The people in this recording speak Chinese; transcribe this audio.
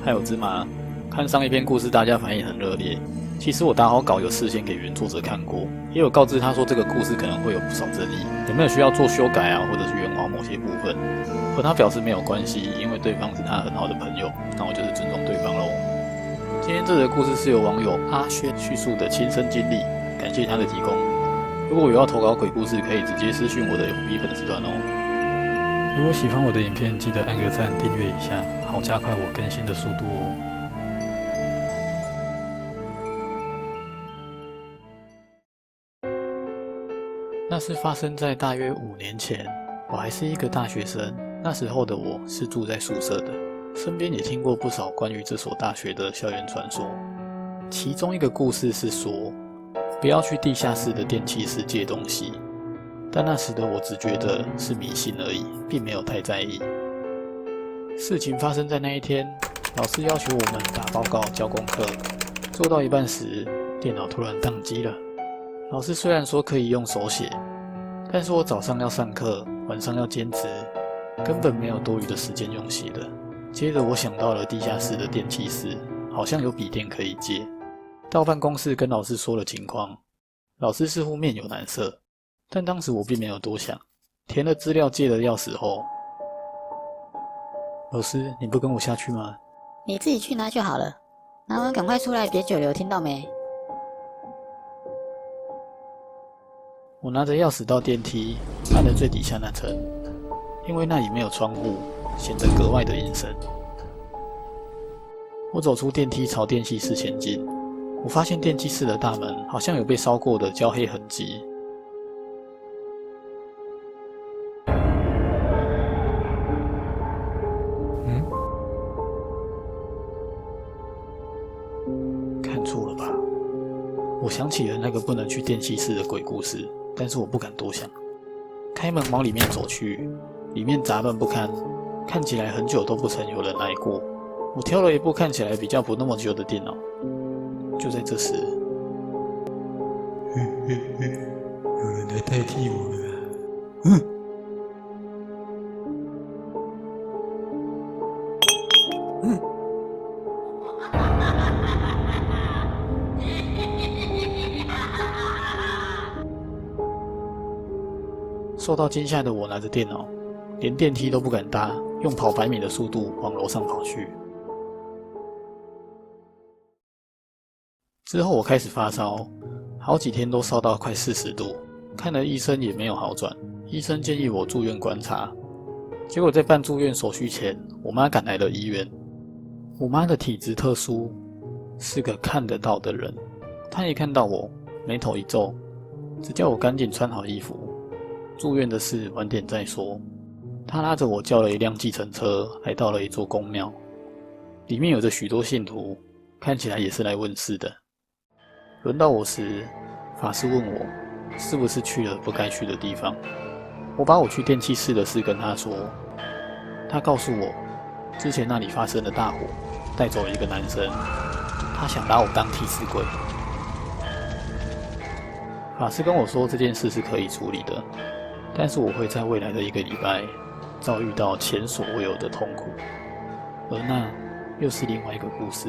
还有芝麻，看上一篇故事大家反应很热烈。其实我打好稿有事先给原作者看过，也有告知他说这个故事可能会有不少争议，有没有需要做修改啊，或者是圆滑某些部分。而他表示没有关系，因为对方是他很好的朋友，那我就是尊重对方咯。今天这则故事是由网友阿轩叙述的亲身经历，感谢他的提供。如果有要投稿鬼故事，可以直接私讯我的FB粉丝团哦。如果喜欢我的影片，记得按个赞、订阅一下，好加快我更新的速度哦。那是发生在大约5年前，我还是一个大学生。那时候的我是住在宿舍的，身边也听过不少关于这所大学的校园传说。其中一个故事是说，不要去地下室的电器室借东西。但那时的我只觉得是迷信而已，并没有太在意。事情发生在那一天，老师要求我们打报告、交功课，做到一半时，电脑突然宕机了。老师虽然说可以用手写，但是我早上要上课，晚上要兼职，根本没有多余的时间用写的。接着我想到了地下室的电器室，好像有笔电可以借。到办公室跟老师说了情况，老师似乎面有难色。但当时我并没有多想，填了资料借了钥匙后，老师，你不跟我下去吗？你自己去拿就好了，拿完赶快出来，别久留，听到没？我拿着钥匙到电梯，按了最底下那层，因为那里没有窗户，显得格外的阴森。我走出电梯，朝电器室前进。我发现电器室的大门好像有被烧过的焦黑痕迹。看错了吧？我想起了那个不能去电器室的鬼故事，但是我不敢多想。开门往里面走去，里面杂乱不堪，看起来很久都不曾有人来过。我挑了一部看起来比较不那么旧的电脑。就在这时，有人来代替我了。受到惊吓的我拿着电脑，连电梯都不敢搭，用跑100米的速度往楼上跑去。之后我开始发烧，好几天都烧到快40度，看了医生也没有好转，医生建议我住院观察。结果在办住院手续前，我妈赶来了医院。我妈的体质特殊，是个看得到的人。她一看到我，眉头一皱，只叫我赶紧穿好衣服。住院的事晚点再说。他拉着我叫了一辆计程车，来到了一座宫庙，里面有着许多信徒，看起来也是来问事的。轮到我时，法师问我是不是去了不该去的地方。我把我去电器室的事跟他说，他告诉我，之前那里发生了大火，带走了一个男生，他想把我当替死鬼。法师跟我说这件事是可以处理的，但是我会在未来的1个礼拜遭遇到前所未有的痛苦，而那又是另外一个故事。